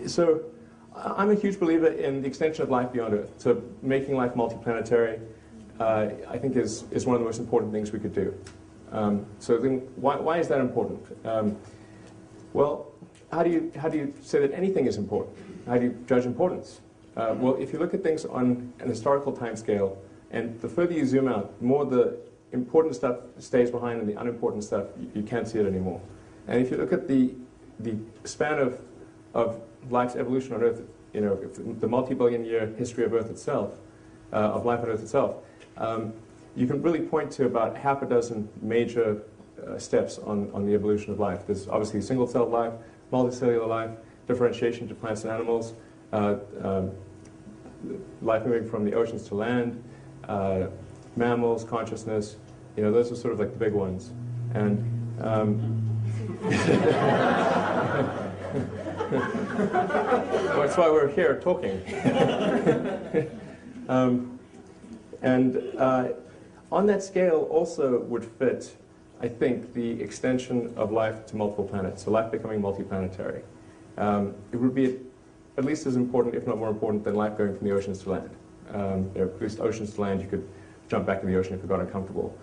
So I'm a huge believer in the extension of life beyond Earth. So making life multiplanetary, I think, is one of the most important things we could do. So then why is that important? Well, how do you say that anything is important? How do you judge importance? Well, if you look at things on an historical time scale, and the further you zoom out, the more the important stuff stays behind and the unimportant stuff, you can't see it anymore. And if you look at the span of life's evolution on Earth, you know, the multi-billion-year history of Earth itself, of life on Earth itself, you can really point to about half a dozen major steps on the evolution of life. There's obviously single-celled life, multicellular life, differentiation to plants and animals, life moving from the oceans to land, mammals, consciousness. You know, those are sort of like the big ones. And well, that's why we're here talking. On that scale also would fit, I think, the extension of life to multiple planets, so life becoming multiplanetary. It would be at least as important, if not more important, than life going from the oceans to land. You know, at least oceans to land, you could jump back in the ocean if you got uncomfortable.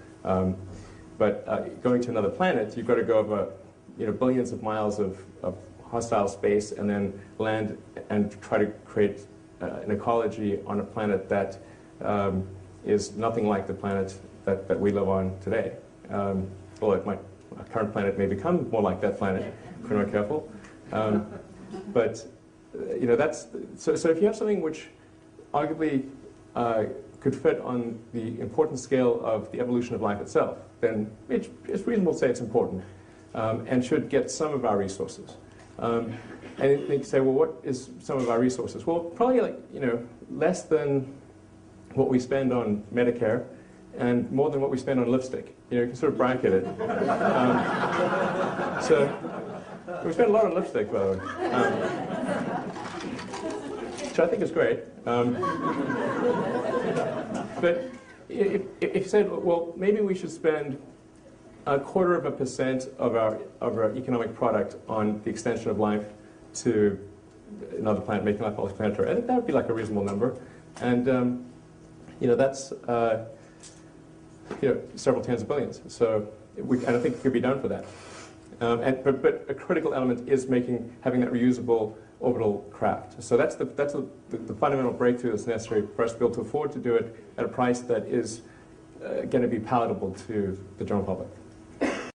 But going to another planet, you've got to go over, you know, billions of miles of hostile space and then land and try to create an ecology on a planet that is nothing like the planet that we live on today. Although our current planet may become more like that planet if we're not careful. But you know, that's so if you have something which arguably could fit on the importance scale of the evolution of life itself, then it's reasonable to say it's important and should get some of our resources. And you say, well, what is some of our resources? Well, probably, like, you know, less than what we spend on Medicare and more than what we spend on lipstick. You know, you can sort of bracket it. So we spend a lot on lipstick, by the way, which I think is great. But if you said, well, maybe we should spend 0.25% of our economic product on the extension of life to another planet, making life multiplanetary, I think that would be like a reasonable number. And you know, that's you know, several tens of billions. So and I think it could be done for that. But a critical element is having that reusable orbital craft. So that's the fundamental breakthrough that's necessary for us to be able to afford to do it at a price that is going to be palatable to the general public.